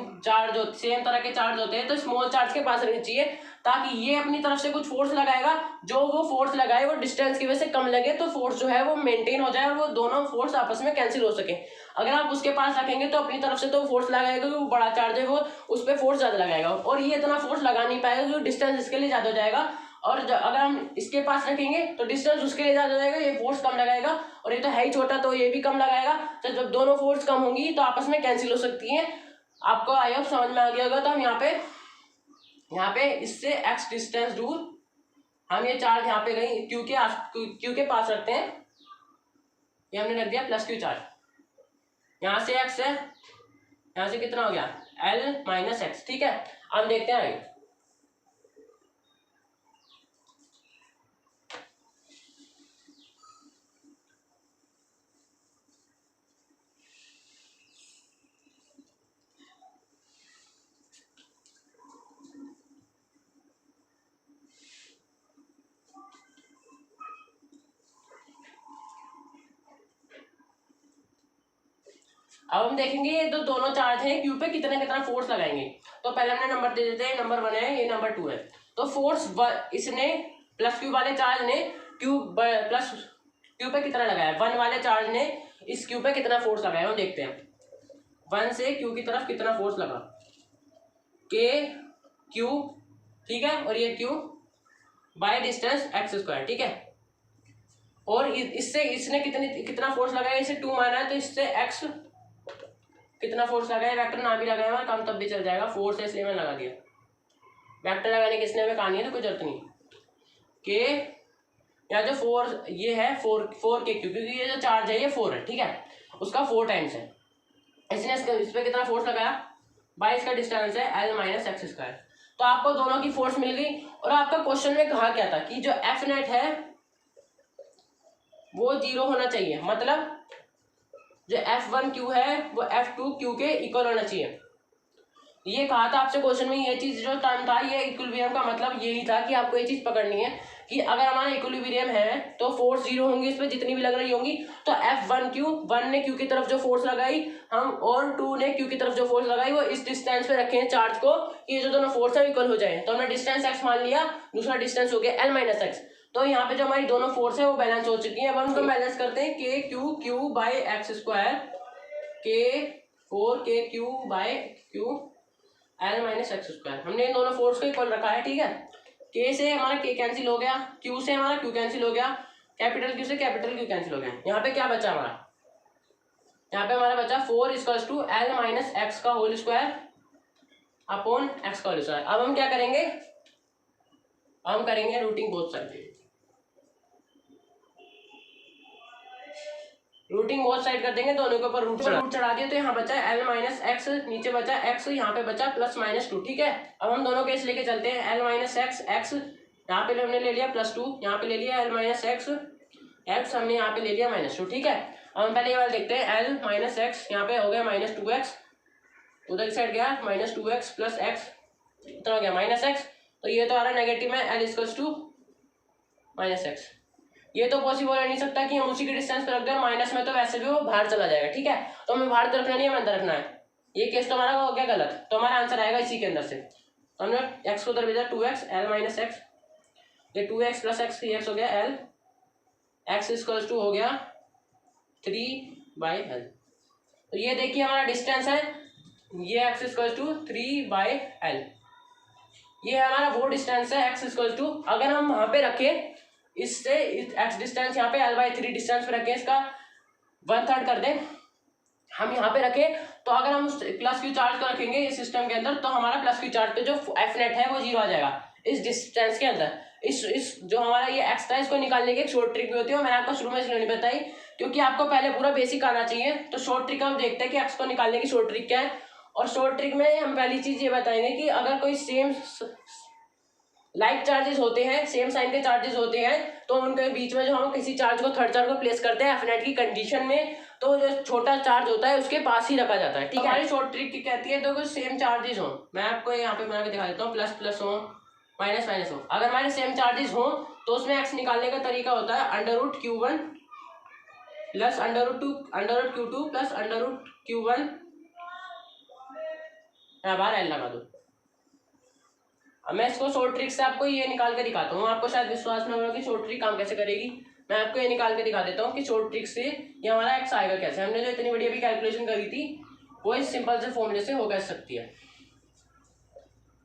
तरह के चार्ज होते हैं तो स्मॉल चार्ज के पास रहनी चाहिए, ताकि ये अपनी तरफ से कुछ फोर्स लगाएगा, जो वो फोर्स लगाए वो डिस्टेंस की वजह से कम लगे, तो फोर्स जो है वो मेंटेन हो जाए और वो दोनों फोर्स आपस में कैंसिल हो सके। अगर आप उसके पास रखेंगे तो अपनी तरफ से तो फोर्स लगाएगा, वो बड़ा चार्ज है वो उस पर फोर्स ज्यादा लगाएगा, और ये इतना फोर्स लगा नहीं पाएगा क्योंकि डिस्टेंस इसके लिए ज्यादा हो जाएगा। और अगर हम इसके पास रखेंगे तो डिस्टेंस उसके लिए ज्यादा हो जाएगा, ये फोर्स कम लगाएगा, और ये तो है ही छोटा तो ये भी कम लगाएगा। तो जब दोनों फोर्स कम होंगी तो आपस में कैंसिल हो सकती है। आपको आई होप समझ में आ गया होगा। तो हम यहाँ पे इससे एक्स डिस्टेंस दूर हम ये चार्ज यहाँ पे कहीं क्यू के पास रखते हैं, ये हमने रख दिया प्लस क्यू चार्ज। यहाँ से एक्स है, यहाँ से कितना हो गया एल माइनस एक्स, ठीक है। हम देखते हैं आगे। अब हम देखेंगे ये दोनों चार्ज हैं क्यू पे कितना फोर्स लगाएंगे। तो पहले हमने नंबर दे देते हैं, नंबर 1 है, ये नंबर 2 है। तो फोर्स इसने प्लस क्यू वाले चार्ज ने प्लस क्यू पे कितना लगाया, 1 वाले चार्ज ने इस क्यू पे कितना फोर्स लगाया वो देखते हैं। 1 से क्यू की तरफ कितना फोर्स लगा, के क्यू, ठीक है, और ये Q by distance x square, ठीक है। और इससे इसने कितना फोर्स लगाया, इसे 2 माना है तो इससे एक्स कितना फोर्स लगाया, वेक्टर ना भी लगाया हमारा काम तब भी चल जाएगा, फोर्स है इसलिए मैंने लगा दिया। वेक्टर लगाने की इसने हमें कहानी है तो कोई जरूरत नहीं। के यहाँ जो फोर्स ये है 4 के क्यू, क्योंकि ये जो चार्ज है ये 4 है, ठीक है, उसका 4 टाइम्स है। इसने इस पर कितना फोर्स लगाया, बाय इसका डिस्टेंस है एल माइनस एक्स स्क्वायर। तो आपको दोनों की फोर्स मिल गई। और आपका क्वेश्चन में कहा क्या था कि जो एफ नेट है वो 0 होना चाहिए, मतलब जो F1Q है वो F2Q के इक्वल होना चाहिए। ये कहा था आपसे क्वेश्चन में, ये चीज जो टर्म था ये इक्विलिब्रियम का मतलब यही था कि आपको ये चीज पकड़नी है कि अगर हमारा इक्विलिब्रियम है तो फोर्स 0 होंगी, इस पर जितनी भी लग रही होंगी। तो F1Q, 1 ने Q की तरफ जो फोर्स लगाई हम, और 2 ने Q की तरफ जो फोर्स लगाई, वो इस डिस्टेंस पे रखे हैं चार्ज को, ये जो दोनों फोर्स है इक्वल हो जाए। तो हमने डिस्टेंस x मान लिया, दूसरा डिस्टेंस हो गया l माइनस एक्स। तो यहाँ पे जो हमारी दोनों फोर्स है वो बैलेंस हो चुकी है। अब हम उनको बैलेंस करते हैं, K Q Q by x square, K 4 KQ by Q L minus x square. हमने इन दोनों फोर्स को इक्वल रखा है, ठीक है। के से हमारा के कैंसिल हो गया, क्यू से हमारा क्यू कैंसिल हो गया, कैपिटल क्यू से कैपिटल क्यू कैंसिल हो गया। यहाँ पे क्या बचा हमारा, यहाँ पे हमारा बचा 4 equals to L minus x का होल स्क्वायर अपॉन एक्स का होल स्क्वायर। अब हम क्या करेंगे, हम करेंगे rooting both side. Rooting both side कर देंगे, दोनों के ऊपर रूट चढ़ा दिया, तो यहाँ बचा l माइनस एक्स, नीचे बचा x, यहाँ पे बचा प्लस माइनस 2। ठीक है, अब हम दोनों केस लेके चलते हैं। l माइनस एक्स, एक्स यहाँ पे हमने ले लिया प्लस 2, यहाँ पे ले लिया l माइनस एक्स, एक्स हमने यहाँ पे ले लिया माइनस 2। ठीक है, अब हम पहले ये वाला देखते हैं। l माइनस एक्स यहाँ पे हो गया माइनस 2x, उधर की साइड गया माइनस 2x प्लस एक्स, इतना हो गया माइनस एक्स, तो ये तो आ रहा नेगेटिव में l equals to minus x. ये तो पॉसिबल हो नहीं सकता कि हम उसी के डिस्टेंस पर रख दें, माइनस में तो वैसे भी वो बाहर चला जाएगा। ठीक है, तो हमें बाहर तो रखना नहीं है, अंदर रखना है। ये केस तो हमारा हो गया गलत, तो हमारा आंसर आएगा इसी के अंदर से। तो हमने x को उधर भेजा 2x, l माइनस एक्स, ये 2x प्लस एक्स, 3x हो गया l, x इक्वल्स टू हो गया 3/l। तो ये देखिए हमारा डिस्टेंस है, ये x इक्वल्स टू 3/l, ये हमारा वो डिस्टेंस है x इक्वल्स टू। अगर हम वहाँ पे रखें इससे x डिस्टेंस यहाँ पे l/3 डिस्टेंस पे रखें, इसका 1/3 कर दें, हम यहाँ पे रखें, तो अगर हम उस प्लस क्यू चार्ज को रखेंगे इस सिस्टम के अंदर, तो हमारा प्लस क्यू चार्ज पे जो एफ नेट है वो 0 आ जाएगा इस डिस्टेंस के अंदर। इस जो हमारा ये x था, इसको निकालने की एक शॉर्ट ट्रिक भी होती है, मैंने आपको शुरू में इसलिए नहीं बताई क्योंकि आपको पहले पूरा बेसिक आना चाहिए। तो शॉर्ट ट्रिक हम देखते हैं कि x को निकालने की शॉर्ट ट्रिक क्या है। और शॉर्ट ट्रिक में हम पहली चीज ये बताएंगे कि अगर कोई सेम लाइक चार्जेस होते हैं, सेम साइन के चार्जेस होते हैं, तो उनके बीच में जो हम किसी चार्ज को थर्ड चार्ज को प्लेस करते हैं एफ नेट की कंडीशन में, तो जो छोटा चार्ज होता है उसके पास ही रखा जाता है। ठीक है, हमारी शॉर्ट ट्रिक की कहती है तो कुछ सेम चार्जेस हो, मैं आपको यहाँ पे बना के दिखा देता हूँ, प्लस प्लस हो माइनस माइनस हो। अगर हमारे सेम चार्जेस हो तो उसमें एक्स निकालने का तरीका होता है √Q1 plus √Q2 plus √Q1, बाहर एल लगा दो। अब मैं इसको शॉर्ट ट्रिक से आपको ये निकाल के दिखाता हूँ, आपको शायद विश्वास न होगा कि शॉर्ट ट्रिक काम कैसे करेगी। मैं आपको ये निकाल के दिखा देता हूँ कि शॉर्ट ट्रिक से ये हमारा एक्स आएगा कैसे। हमने जो इतनी बड़ी अभी कैलकुलेशन करी थी वो इस सिंपल से फॉर्मूले से हो कैसे सकती है।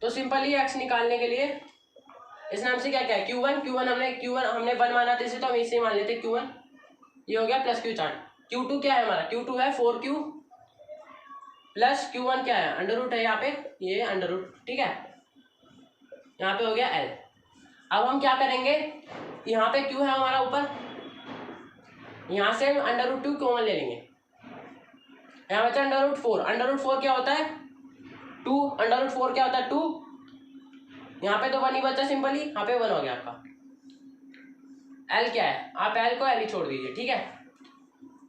तो सिंपली एक्स निकालने के लिए इस नाम से क्या क्या है Q1 हमने 1 माना था, इसे तो हम इसे मान लेते Q1, ये हो गया प्लस क्यू चार्ज। Q2 क्या है हमारा, Q2 है 4Q प्लस Q1 क्या है अंडर है यहाँ पे, ये अंडर। ठीक है, यहाँ पे हो गया L। अब हम क्या करेंगे, यहाँ पे Q है हमारा ऊपर, यहाँ से हम √2 कॉमन ले लेंगे, यहाँ बचा √4 क्या होता है 2, √4 क्या होता है 2, यहाँ पे तो 1 ही बचा सिंपली, यहाँ पे 1 हो गया आपका। L क्या है, आप L को L ही छोड़ दीजिए। ठीक है,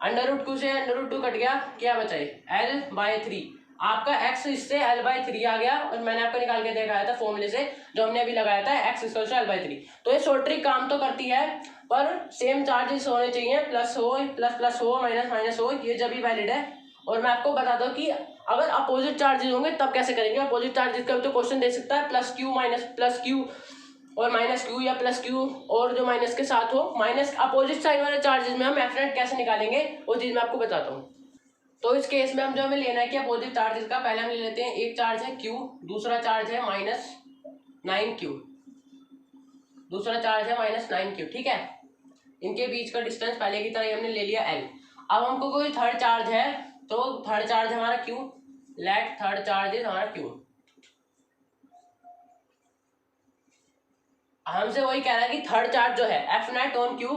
√2 से √2 कट गया, क्या बचा L/3, आपका x इससे L/3 आ गया। और मैंने आपको निकाल के दिखाया था फॉर्मूले से जो हमने अभी लगाया था, x इक्वल्स टू L/3। तो ये शॉर्ट ट्रिक काम तो करती है, पर सेम चार्जेस होने चाहिए, प्लस हो प्लस हो माइनस माइनस हो, ये जब भी वैलिड है। और मैं आपको बता दूं कि अगर अपोजिट चार्जेस होंगे तब कैसे करेंगे। अपोजिट चार्जेस का तो क्वेश्चन दे सकता है प्लस क्यू और माइनस क्यू या प्लस क्यू और जो माइनस के साथ हो, माइनस अपोजिट साइड वाले चार्जेस में हम एफ नेट कैसे निकालेंगे वो चीज़ मैं आपको बताता हूँ। तो इस केस में हम जो हमें लेना है कि अपोजिट चार्जेस का पहले हम ले लेते हैं, एक चार्ज है Q, दूसरा चार्ज है -9Q, दूसरा चार्ज है -9Q। ठीक है, इनके बीच का डिस्टेंस पहले की तरह ही हमने ले लिया L। अब हमको कोई थर्ड चार्ज है, तो थर्ड चार्ज हमारा Q, let third charge is हमारा Q। हमसे वही कह रहा है कि थर्ड चार्ज जो है एफ नेट ऑन Q,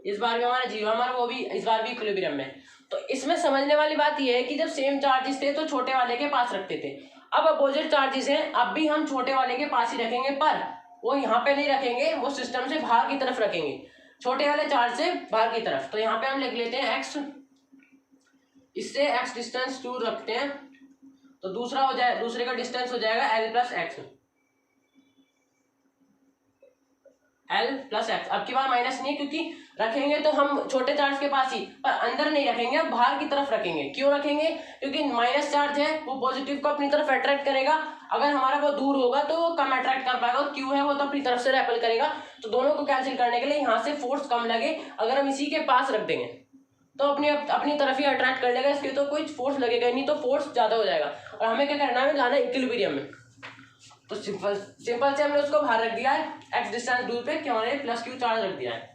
इस बार भी हमारा 0, हमारा वो भी इस बार भी इक्विलिब्रियम में। तो इसमें समझने वाली बात यह है कि जब सेम चार्जेस थे तो छोटे वाले के पास रखते थे, अब अपोजिट चार्जेस हैं, अब भी हम छोटे वाले के पास ही रखेंगे, पर वो यहाँ पे नहीं रखेंगे, वो सिस्टम से बाहर की तरफ रखेंगे, छोटे वाले चार्ज से बाहर की तरफ। तो यहाँ पे हम लिख लेते हैं x, इससे x डिस्टेंस 2 रखते हैं, तो दूसरे का डिस्टेंस हो जाएगा L प्लस एक्स। अब की बार माइनस नहीं, क्योंकि रखेंगे तो हम छोटे चार्ज के पास ही, पर अंदर नहीं रखेंगे, अब बाहर की तरफ रखेंगे। क्यों रखेंगे, क्योंकि माइनस चार्ज है वो पॉजिटिव को अपनी तरफ अट्रैक्ट करेगा, अगर हमारा वो दूर होगा तो वो कम अट्रैक्ट कर पाएगा, और क्यू है वो तो अपनी तरफ से रेपल करेगा। तो दोनों को कैंसिल करने के लिए यहाँ से फोर्स कम लगे, अगर हम इसी के पास रख देंगे तो अपनी तरफ ही अट्रैक्ट कर लेगा, इसके तो कोई फोर्स लगेगा नहीं, तो फोर्स ज़्यादा हो जाएगा। और हमें क्या करना है, जाना है इक्विलिब्रियम में। तो सिंपल से हमने उसको बाहर रख दिया है एक्स डिस्टेंस दूर पे, कि हमारे प्लस क्यू चार्ज रख दिया है।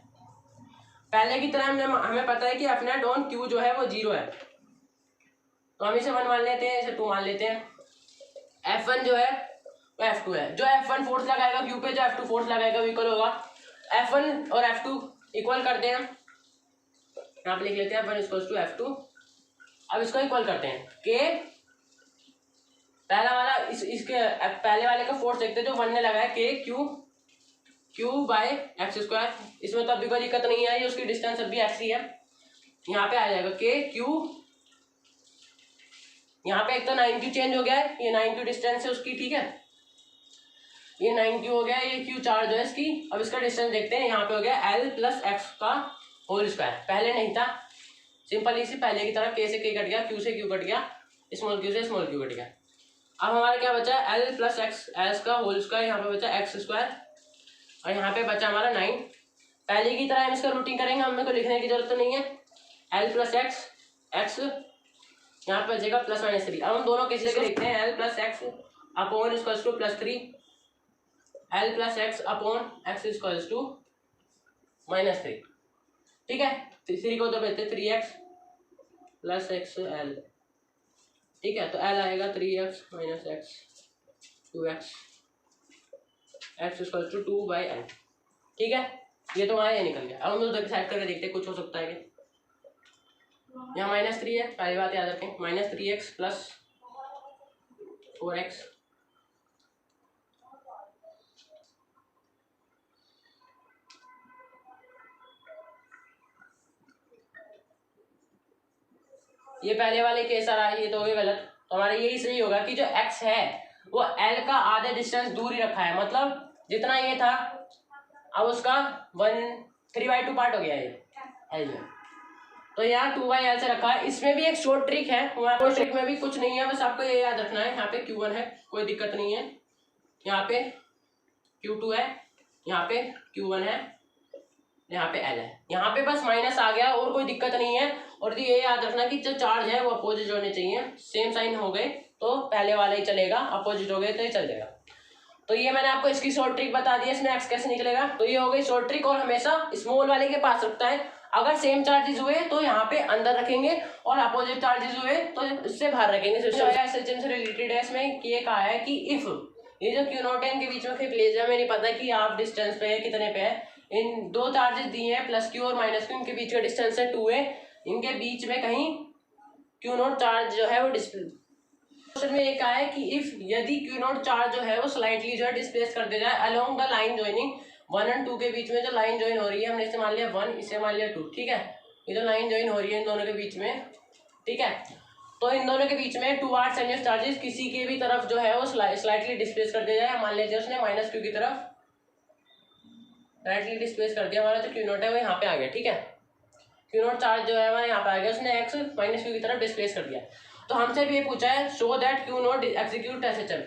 पहले की तरह हमें पता है कि एफ नेट ऑन क्यू जो है वो 0 है, तो हम इसे 1 मान लेते हैं, इसे 2 मान लेते हैं। F1 जो है वो F2 है, जो F1 फोर्स लगाएगा क्यू पे, जो F2 फोर्स लगाएगा वो इक्वल होगा F1 और F2 इक्वल करते हैं हम, यहाँ पे लिख लेते हैं F1 इक्वल्स टू F2। अब इसको इक्वल करते हैं के पहला वाला इसके पहले वाले का फोर्स देखते हैं जो 1 ने लगाया के क्यू बाय एक्स स्क्वायर। इसमें तो अभी कोई दिक्कत नहीं है, ये उसकी डिस्टेंस अभी एक्स ही है। यहाँ पे आ जाएगा के क्यू, यहाँ पे एक तो 9 चेंज हो गया है, ये 9 डिस्टेंस है उसकी, ठीक है, ये 9 हो गया, ये क्यू चार्ज है इसकी। अब इसका डिस्टेंस देखते हैं, यहाँ पे हो गया L प्लस एक्स का होल स्क्वायर, पहले नहीं था, सिंपल इसी पहले की तरह के से के कट गया, क्यू से क्यू कट गया, स्मॉल क्यू से स्मॉल क्यू कट गया। अब हमारा क्या बचा है L प्लस एक्स का होल स्क्वायर, यहाँ पे बचा एक्स स्क्वायर, और यहाँ पे बचा हमारा 9। पहले की तरह हम इसका रूटिंग करेंगे, हमें को लिखने की जरूरत तो नहीं है। L प्लस एक्स यहाँ पे बचेगा प्लस माइनस 3। अब हम दोनों केसेस को लिखते हैं L plus x upon equals to plus 3, L plus x upon x equals to minus 3, ठीक है। 3 को तो बेचते 3x प्लस एक्स L, ठीक है, तो L आएगा 3x minus x 2x x equals to 2 by L, ठीक है। ये तो हमारा ये निकल गया। अब हम उधर की साइड करके देखते हैं कुछ हो सकता है कि यहाँ -3 है, पहली बात याद रखें, -3x प्लस 4x ये पहले वाले केस आ रहा है, ये तो हो गया गलत। तो हमारा यही सही होगा कि जो x है वो L का आधे डिस्टेंस दूर ही रखा है, मतलब जितना ये था अब उसका 3/2 पार्ट हो गया ये L में, तो यहाँ 2/L से रखा है। इसमें भी एक शॉर्ट ट्रिक है, शॉर्ट ट्रिक में भी कुछ नहीं है, बस आपको ये याद रखना है, यहाँ पे Q1 है, कोई दिक्कत नहीं है, यहाँ पे Q2 है, यहाँ पे Q1 है, यहाँ पे L है, यहाँ पे बस माइनस आ गया और कोई दिक्कत नहीं है। और ये याद रखना कि जो चार्ज है वो अपोजिट होने चाहिए, सेम साइन हो गए तो पहले वाला ही चलेगा, अपोजिट हो गए तो ये चल जाएगा। तो ये मैंने आपको इसकी शॉर्ट ट्रिक बता दी है, इसमें एक्स कैसे निकलेगा, तो ये हो गई शॉर्ट ट्रिक। और हमेशा स्मॉल वाले के पास रखता है, अगर सेम चार्जेस हुए तो यहाँ पे अंदर रखेंगे और अपोजिट चार्जेस हुए तो इससे बाहर रखेंगे। SHM से रिलेटेड है, इसमें ये कहा है कि इफ ये जो Q नॉट है इनके बीच में कोई प्लेस है, हमें नहीं पता कि आप डिस्टेंस पे है कितने पे है, इन दो चार्जेस दिए हैं प्लस Q और माइनस Q, इनके बीच का डिस्टेंस है 2 है, इनके बीच में कहीं Q नॉट चार्ज जो है वो क्वेश्चन में ये कहा है कि इफ यदि Q नॉट चार्ज जो है वो स्लाइटली जो है डिस्प्लेस कर दिया जाए अलोंग द लाइन ज्वाइनिंग 1 और 2 के बीच में, जो लाइन ज्वाइन हो रही है, हमने इसे मान लिया 1, इसे मान लिया 2, ठीक है, ये जो लाइन ज्वाइन हो रही है इन दोनों के बीच में, ठीक है, तो इन दोनों के बीच में टुवर्ड्स एनियस चार्जेस किसी के भी तरफ जो है वो स्लाइटली डिस्प्लेस कर दिया जाए। मान लीजिए उसने -Q की तरफ स्लाइटली डिस्प्लेस कर दिया, हमारा जो Q नॉट है वो यहाँ पे आ गया, ठीक है, Q नॉट चार्ज जो है हमारा यहाँ पे आ गया, उसने x -Q की तरफ डिस्प्लेस कर दिया। तो हमसे भी ये पूछा है show that Q not execute SHM,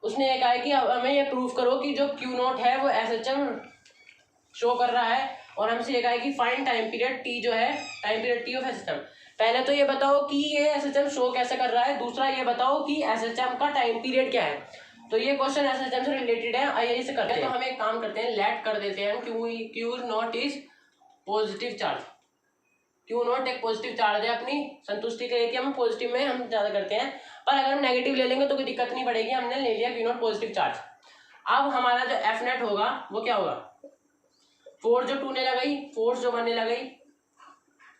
उसने ये कहा है कि हमें ये प्रूव करो कि जो Q नॉट है वो SHM शो कर रहा है, और हमसे ये कहा है कि फाइंड टाइम पीरियड T जो है, time period T of SHM। पहले तो ये बताओ कि ये SHM शो कैसे कर रहा है, दूसरा ये बताओ कि SHM का टाइम पीरियड क्या है। तो ये क्वेश्चन SHM से रिलेटेड है, आइए इसे करते हैं। तो हम एक काम करते हैं, लेट कर देते हैं Q not is positive charge, Q not एक पॉजिटिव चार्ज है, अपनी संतुष्टि के लिए कि हम पॉजिटिव में हम ज़्यादा करते हैं, पर अगर हम नेगेटिव ले लेंगे तो कोई दिक्कत नहीं पड़ेगी, हमने ले लिया Q नॉट पॉजिटिव चार्ज। अब हमारा जो F नेट होगा वो क्या होगा, फोर्स जो 2 ने लगाई, फोर्स जो 1 ने लगाई,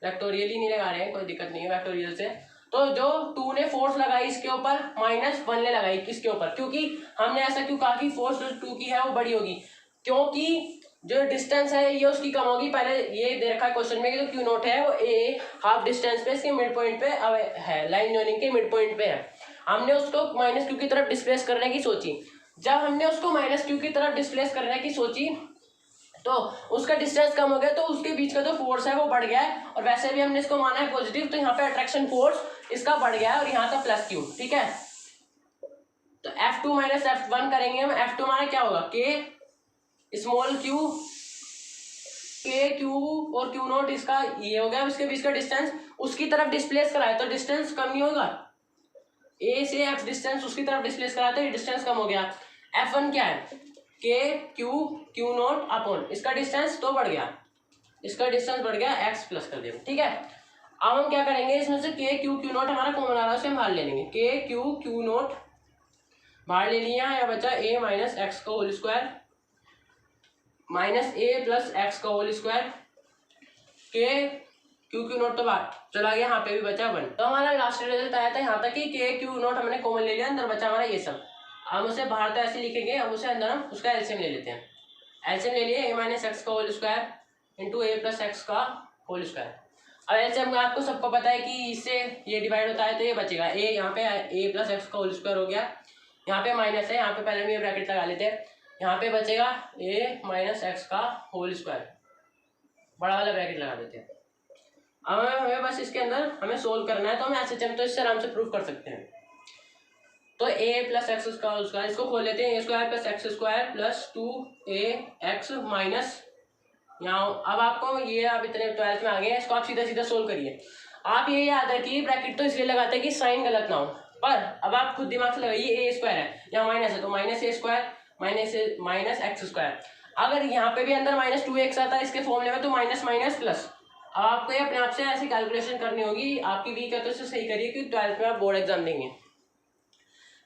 वेक्टोरियल ही नहीं लगा रहे हैं, कोई दिक्कत नहीं है वेक्टोरियल से, तो जो 2 ने फोर्स लगाई इसके ऊपर -1 ने लगाई किसके ऊपर, क्योंकि हमने ऐसा क्यों कहा कि फोर्स जो 2 की है वो बड़ी होगी, क्योंकि जो डिस्टेंस है ये उसकी कम होगी। पहले ये दे रखा है क्वेश्चन में कि जो Q नॉट है वो a हाफ डिस्टेंस पे इसके मिड पॉइंट पे है, लाइन जॉइनिंग के मिड पॉइंट पे है, हमने उसको -Q की तरफ डिस्प्लेस करने की सोची। जब हमने उसको -Q की तरफ डिस्प्लेस करने की सोची तो उसका डिस्टेंस कम हो गया, तो उसके बीच का जो फोर्स है वो बढ़ गया है, और वैसे भी हमने इसको माना है पॉजिटिव, तो यहाँ पे अट्रैक्शन फोर्स इसका बढ़ गया है और यहाँ था +Q, ठीक है। तो F2 - F1 करेंगे हम, F2 हमारा क्या होगा, K स्मॉल q, Q और Q नॉट इसका ये हो गया, इसके बीच का डिस्टेंस उसकी तरफ डिस्प्लेस कराया तो डिस्टेंस कम नहीं होगा, A से X डिस्टेंस उसकी तरफ डिस्प्लेस कराया तो ये डिस्टेंस कम हो गया। F1 क्या है, Q नॉट अपॉन इसका डिस्टेंस तो बढ़ गया, इसका डिस्टेंस बढ़ गया, x प्लस कर दिया, ठीक है। अब हम क्या करेंगे, इसमें से Q नॉट हमारा कॉमन आ रहा है, उसे हम बाहर ले लेंगे, Q नॉट बाहर ले लिया, या बचा a - x का होल स्क्वायर -a + x का होल स्क्वायर के क्यू क्यू नोट तो बाहर चला गया, यहाँ पे भी बचा 1। तो हमारा लास्ट रिजल्ट आया था यहाँ तक कि के क्यू नोट हमने कॉमन ले लिया, अंदर बचा हमारा ये सब। हम उसे बाहर तो ऐसे लिखेंगे, अब उसे अंदर हम उसका एलसीएम ले लेते हैं। एलसीएम ले लिए a माइनस एक्स का होल स्क्वायर इंटू ए प्लस एक्स का होल स्क्वायर। अब एलसीएम का आपको सबको पता है कि इससे ये डिवाइड होता है तो ये बचेगा ए, यहाँ पे ए प्लस एक्स का होल स्क्वायर हो गया, यहाँ पे माइनस है, यहाँ पे पहले भी ब्रैकेट लगा लेते हैं, यहाँ पे बचेगा ए माइनस एक्स का होल स्क्वायर, बड़ा वाला ब्रैकेट लगा देते हैं। अब हमें बस इसके अंदर हमें सोल्व करना है, तो हम एसएचएम तो इससे आराम से प्रूव कर सकते हैं। तो ए प्लस एक्स स्क्वायर, इसको खोल लेते हैं, a square plus x square plus 2ax minus, यहाँ अब आपको ये आप इतने 12th में आ गए हैं, इसको आप सीधा सीधा सोल्व करिए। आप ये याद रखिए ब्रैकेट तो इसलिए लगाते हैं कि साइन गलत ना हो, पर अब आप खुद दिमाग से लगाइए, ए स्क्वायर है यहाँ माइनस है तो माइनस ए स्क्वायर माइनस एक्स स्क्वायर। अगर यहाँ पे भी अंदर माइनस 2x आता है इसके फॉर्मूले में तो माइनस माइनस प्लस। अब आपको ये अपने आप से ऐसी कैलकुलेशन करनी होगी, आपकी वीक है तो इसे सही करिए क्योंकि 12th में आप बोर्ड एग्जाम देंगे।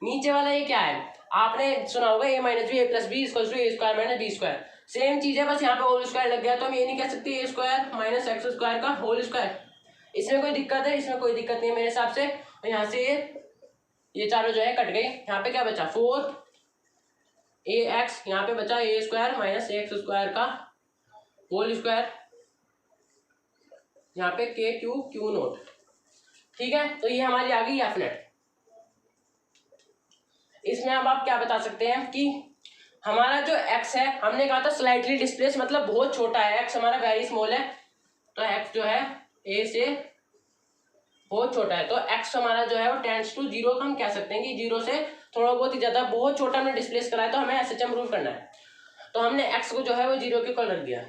नीचे वाला ये क्या है, आपने सुना होगा a minus b a plus b equal to a square minus b square, same चीज है बस यहाँ पे होल स्क्वायर लग गया, तो हम ये नहीं कह सकते ए स्क्वायर माइनस एक्स स्क्वायर का होल स्क्वायर। इसमें कोई दिक्कत है? इसमें कोई दिक्कत नहीं है मेरे हिसाब से। और यहाँ से ये चारों जो है कट गई, यहाँ पे क्या बचा 4ax, यहाँ पे बचा ए स्क्वायर माइनस एक्स स्क्वायर का होल स्क्वायर, यहाँ पे के क्यू क्यू नोट। ठीक है, तो ये हमारी आ गई एफ नेट। इसमें अब आप क्या बता सकते हैं कि हमारा जो x है, हमने कहा था स्लाइटली डिस्प्लेस मतलब बहुत छोटा है, x हमारा वेरी स्मॉल है, तो x जो है a से बहुत छोटा है, तो x हमारा जो है वो टेंड्स टू 0 हम कह सकते हैं कि 0 से थोड़ा बहुत ही ज्यादा, बहुत छोटा हमने डिस्प्लेस करा है, तो हमें एसएचएम प्रूव करना है। तो हमने x को जो है वो 0 के इक्वल रख दिया,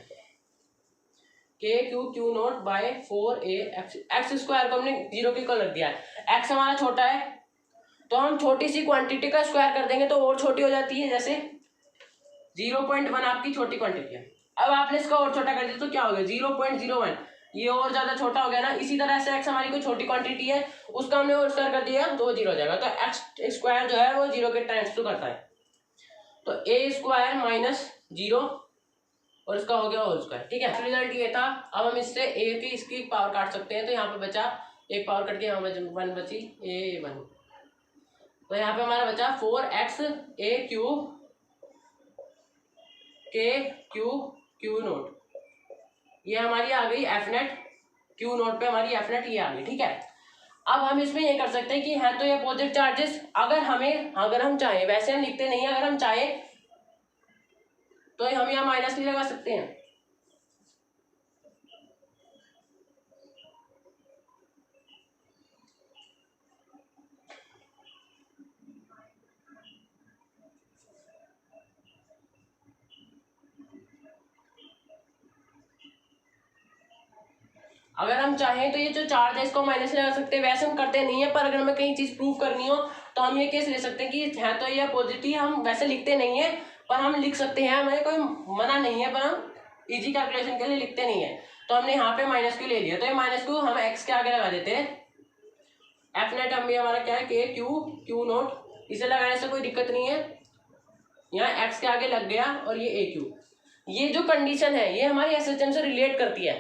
K Q Q not by 4a x square को हमने 0 के इक्वल रख दिया है। x हमारा छोटा है तो हम छोटी सी क्वांटिटी का स्क्वायर कर देंगे तो और छोटी हो जाती है, जैसे 0.1 आपकी छोटी क्वांटिटी है। अब आपने इसका और छोटा कर दिया तो क्या हो गया 0.01, ये और ज्यादा छोटा हो गया ना। इसी तरह से x हमारी कोई छोटी क्वांटिटी है, उसका हमने और स्क्वायर कर दिया तो वो 0 हो जाएगा, तो एक्स स्क्वायर जो है वो 0 के टाइम्स टू करता है, तो ए स्क्वायर माइनस 0 और इसका हो गया होल स्क्वायर। ठीक है, रिजल्ट ये था। अब हम इससे ए की इसकी पावर काट सकते हैं, तो यहाँ पे बचा एक पावर कट के यहाँ पे 1 बची a1, तो यहाँ पे हमारा बचा 4x a क्यूब के क्यू क्यू नोट, ये हमारी आ गई एफ नेट, क्यू नोट पे हमारी एफ नेट ये आ गई। ठीक है, अब हम इसमें ये कर सकते हैं कि है तो ये पॉजिटिव चार्जेस, अगर हम चाहें, वैसे हम लिखते नहीं है, अगर हम चाहें तो हम यहाँ माइनस भी लगा सकते हैं। अगर हम चाहें तो ये जो चार्ज है इसको माइनस लगा सकते हैं, वैसे हम करते नहीं है, पर अगर हमें कहीं चीज प्रूव करनी हो तो हम ये केस ले सकते हैं कि है तो ये पॉजिटिव, हम वैसे लिखते नहीं है पर हम लिख सकते हैं, हमें कोई मना नहीं है, पर हम इजी कैलकुलेशन के लिए लिखते नहीं है। तो हमने यहाँ पे माइनस क्यू ले लिया, तो ये माइनस क्यू हम एक्स के आगे लगा देते हैं, एफ नेट हम भी हमारा क्या है के क्यू क्यू नोट, इसे लगाने से कोई दिक्कत नहीं है, यहाँ एक्स के आगे लग गया और ये ए क्यू। ये जो कंडीशन है ये हमारी एसएचएम से रिलेट करती है,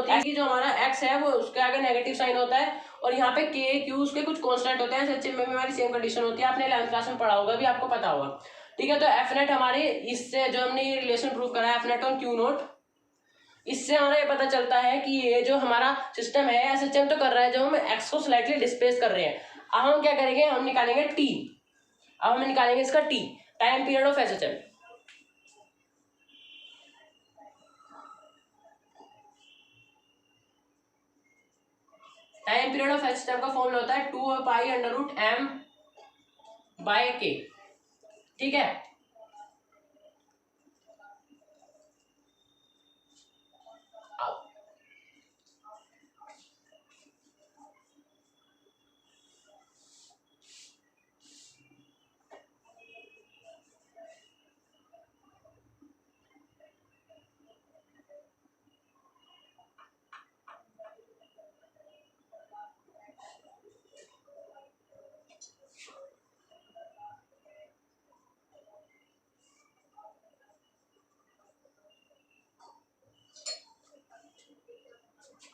कि जो हमारा x है वो उसके आगे नेगेटिव साइन होता है और यहाँ पे के क्यू उसके कुछ कांस्टेंट होते हैं, एसएचएम में भी हमारी सेम कंडीशन होती है, आपने 11th क्लास में पढ़ा होगा भी, आपको पता होगा। ठीक है, तो एफ नेट हमारे इससे जो हमने ये रिलेशन प्रूव करा है एफ नेट और क्यू नोट, इससे हमारा ये पता चलता है कि ये जो हमारा सिस्टम है एसएचएम तो कर रहा है, जो हम एक्स को स्लाइटली डिस्प्लेस कर रहे हैं। अब हम क्या करेंगे, हम निकालेंगे टी, अब हम निकालेंगे इसका T, time period of SHM. Time period of SHM का फॉर्मूला होता है 2π√m/k। ठीक है,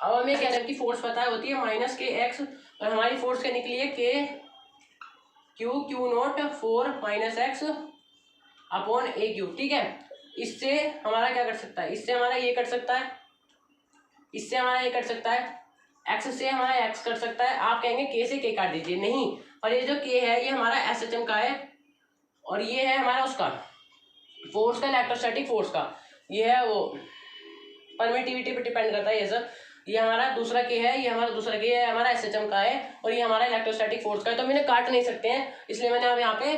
अब हमें क्या की फोर्स पता है होती है माइनस के एक्स, और हमारी फोर्स क्या निकली है K Q not 4 minus x upon A Q. ठीक है, इससे हमारा क्या कर सकता है, इससे हमारा ये कट सकता है, इससे हमारा ये कट सकता है, एक्स से हमारा एक्स कट सकता है। आप कहेंगे के से के काट दीजिए, नहीं, और ये जो के है ये हमारा एसएचएम का है, और ये है हमारा उसका फोर्स का, इलेक्ट्रोस्टैटिक फोर्स का, ये है वो परमिटिविटी पे डिपेंड करता है ये सब। ये हमारा दूसरा के है, ये हमारा दूसरा के है, हमारा एसएचएम का है, और ये हमारा इलेक्ट्रोस्टैटिक फोर्स का है। तो हम इन्हें काट नहीं सकते हैं, इसलिए मैंने अब यहाँ पे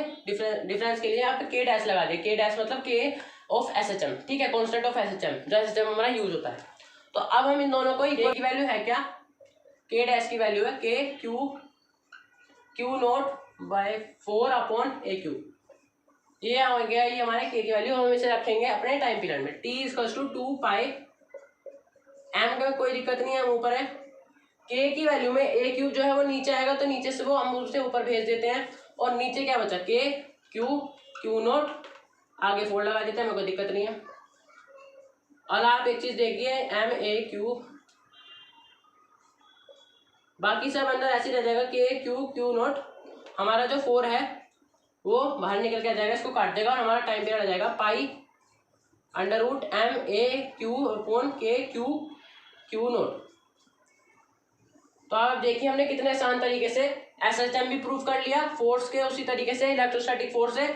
डिफरेंस के लिए यहाँ पे के डैश लगा दिया। के डैश मतलब के ऑफ एसएचएम, ठीक है, कॉन्स्टेंट ऑफ एसएचएम, जो एसएचएम हमारा यूज होता है। तो अब हम इन दोनों को, के की वैल्यू है क्या, के डैश की वैल्यू है K Q not by 4 upon A Q. ये हो गया, ये हमारे के की वैल्यू। हम इसे रखेंगे अपने टाइम पीरियड में, T equals to 2 pi M का कोई दिक्कत नहीं है, हम ऊपर है। के की वैल्यू में ए क्यूब जो है वो नीचे आएगा, तो नीचे से वो हम उसे ऊपर भेज देते हैं, और नीचे क्या बचा, के क्यू नॉट, आगे 4 लगा देते हैं, हमें कोई दिक्कत नहीं है। और आप एक चीज देखिए, एम ए क्यू, बाकी सब अंदर ऐसे रह जाएगा, के क्यू नॉट, हमारा जो 4 है वो बाहर निकल के आ जाएगा, इसको काट देगा, और हमारा टाइम पीरियड आ जाएगा pi under root M A Q upon K Q not. तो आप देखिए हमने कितने आसान तरीके से एसएचएम भी प्रूव कर लिया, फोर्स के उसी तरीके से इलेक्ट्रोस्टैटिक फोर्स है,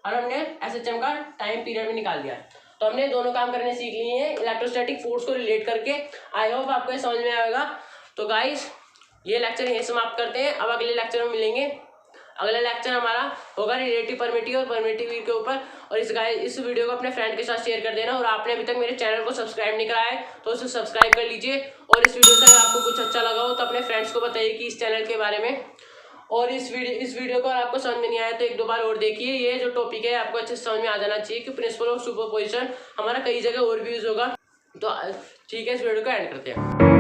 और हमने एसएचएम का टाइम पीरियड भी निकाल दिया। तो हमने दोनों काम करने सीख लिए हैं इलेक्ट्रोस्टैटिक फोर्स को रिलेट करके। आई होप आपको ये समझ में आएगा। तो गाइस ये लेक्चर यहीं समाप्त करते हैं, अब अगले लेक्चर में मिलेंगे। अगला लेक्चर हमारा होगा रिलेटिव परमिटिव और परमिटिविटी के ऊपर। और इस वीडियो को अपने फ्रेंड के साथ शेयर कर देना, और आपने अभी तक मेरे चैनल को सब्सक्राइब नहीं कराया है तो उसे सब्सक्राइब कर लीजिए। और इस वीडियो से अगर आपको कुछ अच्छा लगा हो तो अपने फ्रेंड्स को बताइए कि इस चैनल के बारे में। और इस वीडियो को अगर आपको समझ में नहीं आया तो 1-2 बार और देखिए। ये जो टॉपिक है आपको अच्छे से समझ में आ जाना चाहिए कि प्रिंसिपल ऑफ सुपरपोजिशन हमारा कई जगह और भी यूज होगा। तो ठीक है, इस वीडियो को एंड करते हैं।